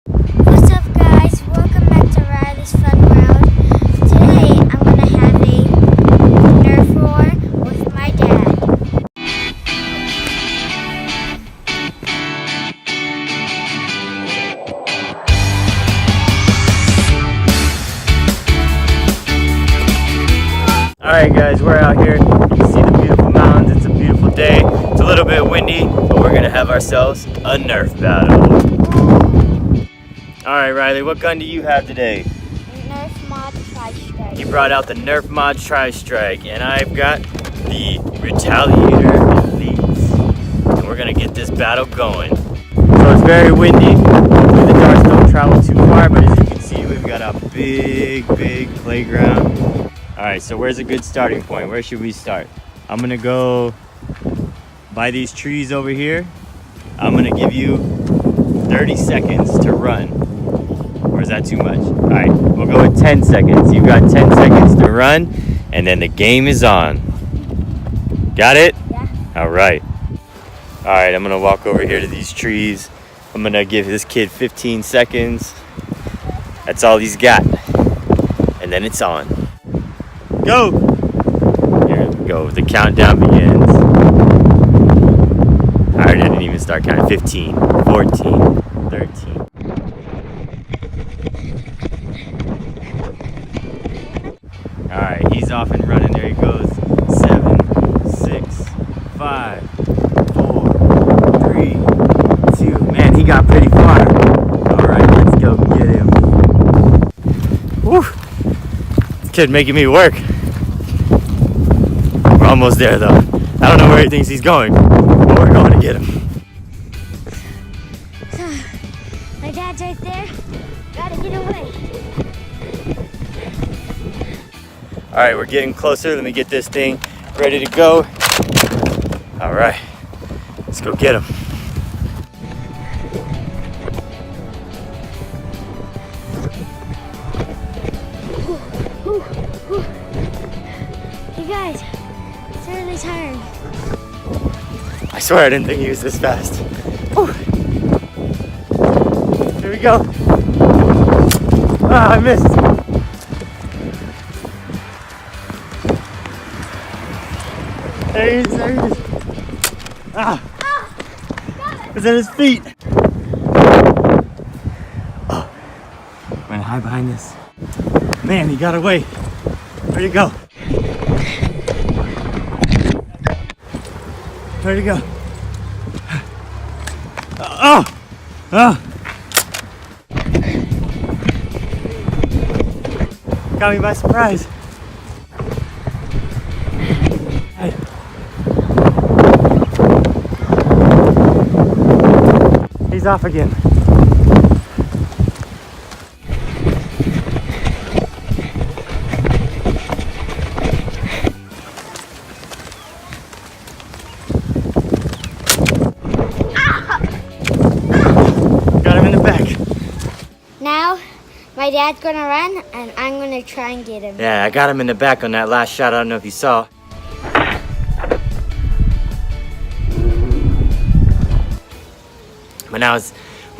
What's up guys? Welcome back to Ryley's Fun World. Today I'm going to have a Nerf War with my dad. Alright guys, we're out here. You can see the beautiful mountains. It's a beautiful day. It's a little bit windy, but we're gonna have ourselves a Nerf battle. Alright Ryley, what gun do you have today? Nerf Mod Tri-Strike. You brought out the Nerf Mod Tri-Strike, and I've got the Retaliator Elite. And we're gonna get this battle going. So it's very windy. Hopefully the darts don't travel too far, but as you can see, we've got a big playground. Alright, so where's a good starting point? Where should we start? I'm gonna go by these trees over here. I'm gonna give you 30 seconds to run. Or is that too much? Alright, we'll go with 10 seconds. You've got 10 seconds to run, and then the game is on. Got it? Yeah. Alright. Alright, I'm gonna walk over here to these trees. I'm gonna give this kid 15 seconds. That's all he's got. And then it's on. Go! Here we go. The countdown begins. I didn't even start counting. 15, 14, 13. Alright, he's off and running. There he goes. 7, 6, 5, 4, 3, 2. Man, he got pretty far. Alright, let's go get him. Woo! This kid making me work. We're almost there though. I don't know where he thinks he's going, but we're going to get him. My dad's right there. Gotta get away. Alright, we're getting closer. Let me get this thing ready to go. Alright, let's go get him. You guys, it's really tiring. I swear I didn't think he was this fast. Whew. Here we go. Ah, I missed. There he is, there he is. Ah! It's at his feet. Oh, I'm gonna hide behind this. Man, he got away. Where'd he go? Where'd he go? Oh! Oh! Got me by surprise. Hey. He's off again. Got him in the back. Now, my dad's gonna run and I'm gonna try and get him. Yeah, I got him in the back on that last shot. I don't know if you saw. But now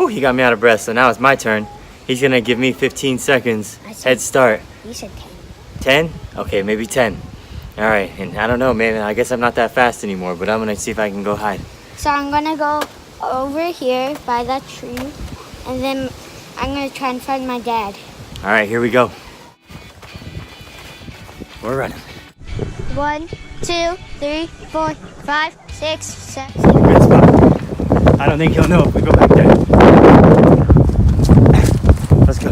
he got me out of breath, so now it's my turn. He's gonna give me 15 seconds head start. You said 10. 10? Okay, maybe 10. All right, and I don't know, man. I guess I'm not that fast anymore, but I'm gonna see if I can go hide. So I'm gonna go over here by that tree and then I'm gonna try and find my dad. All right, here we go. We're running. 1, 2, 3, 4, 5, 6, 7. Good spot. I don't think he'll know if we go back there. Let's go.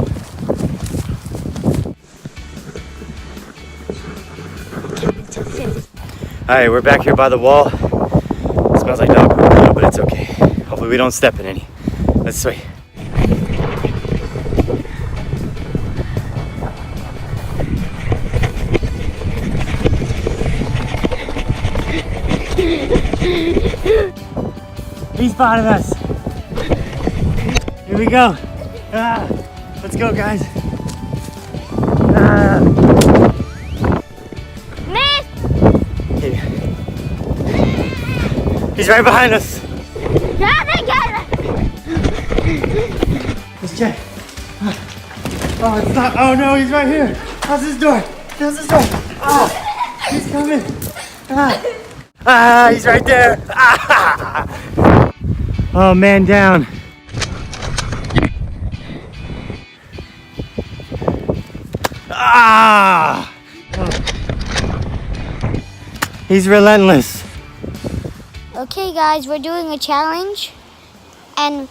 All right, we're back here by the wall. It smells like dog poop, but it's okay. Hopefully we don't step in any. Let's wait. He spotted us. Here we go. Ah, let's go, guys. Ah. Miss! He's right behind us. Yeah, they got it! Let's check. Oh, it's not. Oh no, he's right here. How's this door? How's this door? Oh, he's coming. He's right there. Oh, man down. He's relentless. Okay guys, we're doing a challenge and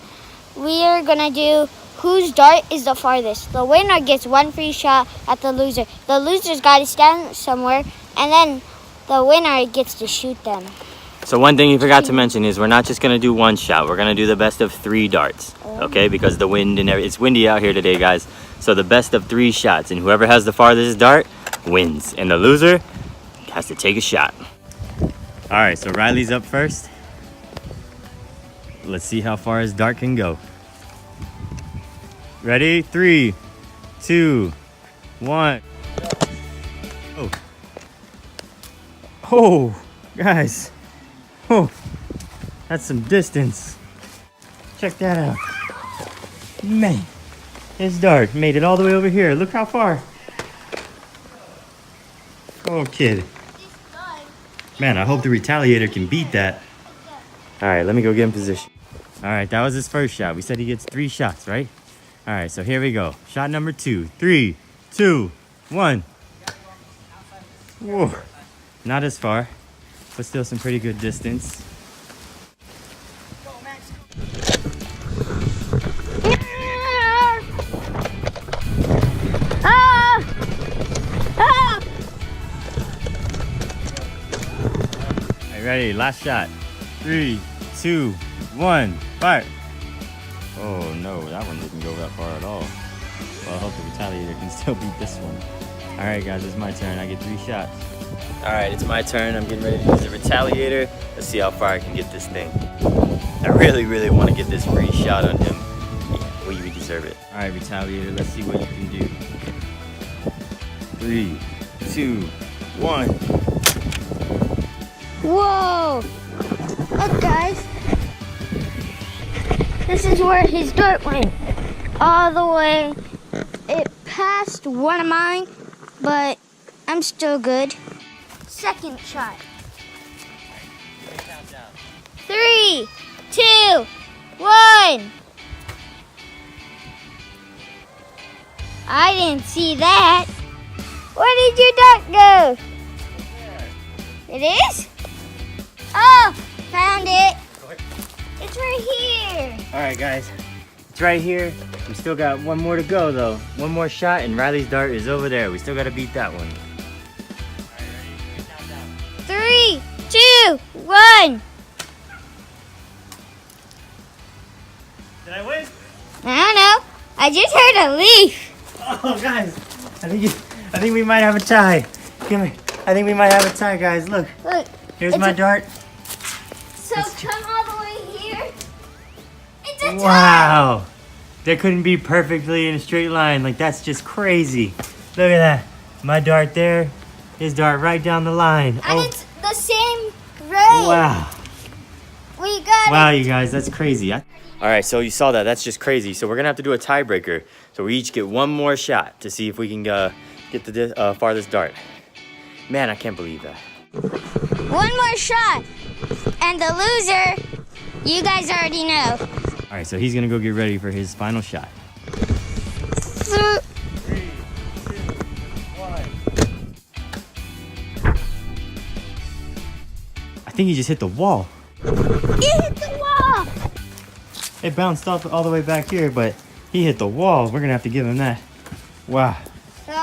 we are gonna do whose dart is the farthest. The winner gets one free shot at the loser. The loser's gotta stand somewhere and then the winner gets to shoot them. So one thing you forgot to mention is we're not just gonna do one shot. We're gonna do the best of 3 darts, okay? Because the wind and it's windy out here today, guys. So the best of 3 shots, and whoever has the farthest dart wins, and the loser has to take a shot. All right, so Ryley's up first. Let's see how far his dart can go. Ready? 3, 2, 1. Oh. Oh, guys. Oh, that's some distance. Check that out. Man, his dart made it all the way over here. Look how far. Oh, kid. Man, I hope the retaliator can beat that. All right, let me go get in position. All right, that was his first shot. We said he gets 3 shots, right? All right, so here we go. Shot number 2. 3, 2, 1. Whoa, not as far, but still some pretty good distance. All right, ready, last shot. 3, 2, 1, fire. Oh no, that one didn't go that far at all. Well, I hope the retaliator can still beat this one. All right, guys, it's my turn. I get 3 shots. All right, it's my turn. I'm getting ready to use the retaliator. Let's see how far I can get this thing. I really, really want to get this free shot on him. Well, you deserve it. All right, retaliator, let's see what you can do. 3, 2, 1. Whoa! Look guys, this is where his dart went. All the way. It passed one of mine, but I'm still good. Second shot. 3, 2, 1. I didn't see that. Where did your dart go? It is? Oh, found it. It's right here. All right, guys, it's right here. We still got one more to go, though. One more shot, and Ryley's dart is over there. We still got to beat that one. All right, ready? 3, 2, 1. Did I win? I don't know. I just heard a leaf. Oh, guys, I think we might have a tie. Give me. I think we might have a tie, guys. Look. Look. Here's my dart. So come all the way here. It's a tie. Wow. That couldn't be perfectly in a straight line. Like, that's just crazy. Look at that. My dart there. His dart right down the line. And it's the same road. Wow. We got it. Wow, you guys, that's crazy. All right, so you saw that. That's just crazy. So we're going to have to do a tiebreaker. So we each get one more shot to see if we can get the farthest dart. Man, I can't believe that. One more shot. And the loser, you guys already know. All right, so he's going to go get ready for his final shot. 3, 2, 1. I think he just hit the wall. You hit the wall. It bounced off all the way back here, but he hit the wall. We're going to have to give him that. Wow. So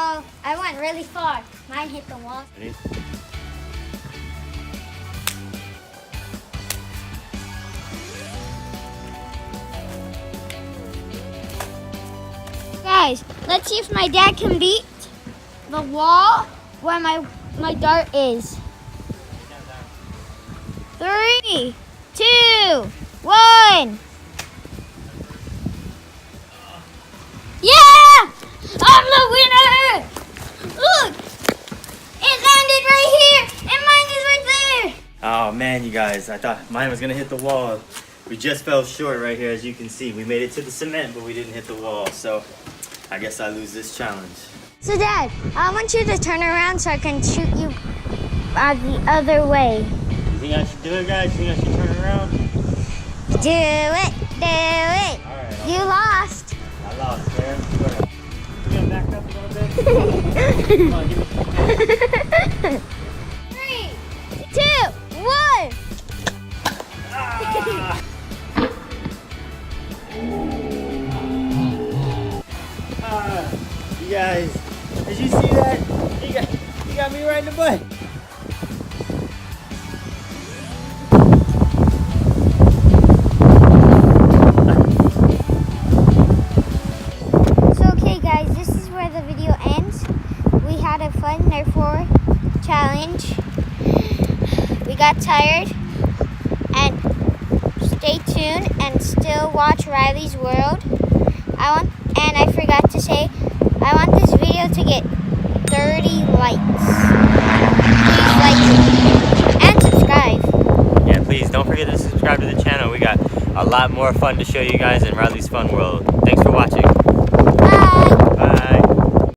I went really far. Mine hit the wall. Ready? Guys, let's see if my dad can beat the wall where my dart is. 3, 2, 1. Yeah! I'm the winner! Look! It landed right here, and mine is right there. Oh man, you guys, I thought mine was gonna hit the wall. We just fell short right here, as you can see. We made it to the cement, but we didn't hit the wall. So I guess I lose this challenge. So Dad, I want you to turn around so I can shoot you the other way. You think I should do it, guys? You think I should turn around? Do it, do it. All right. You lost. I lost, man. You gonna back up a little bit? Come on, give me. 3, 2, 1. You guys, did you see that? You got me right in the butt. So okay guys, this is where the video ends. We had a fun Nerf War challenge. We got tired, and stay tuned and still watch Ryley's World. And I forgot to say, I want this video to get 30 likes. Please like it and subscribe. Yeah, please don't forget to subscribe to the channel. We got a lot more fun to show you guys in Ryley's Fun World. Thanks for watching. Bye.